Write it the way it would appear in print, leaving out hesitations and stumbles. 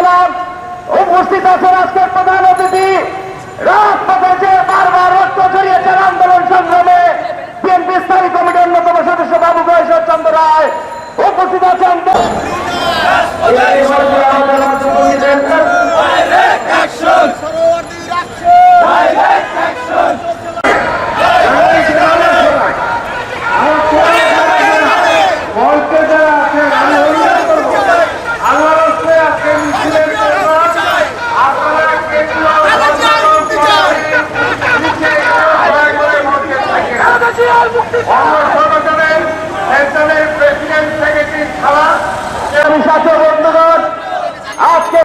সালাম। উপস্থিত আছেন আজকের প্রধান অতিথি, রাজপথে যে বারবার রক্ত ঝরিয়েছেন আন্দোলন সংগ্রামে বিএনপি স্থায়ী কমিটির অন্যতম সদস্য বাবু গয়েশ্বর চন্দ্র রায়। উপস্থিত আছেন বন্ধুগণ,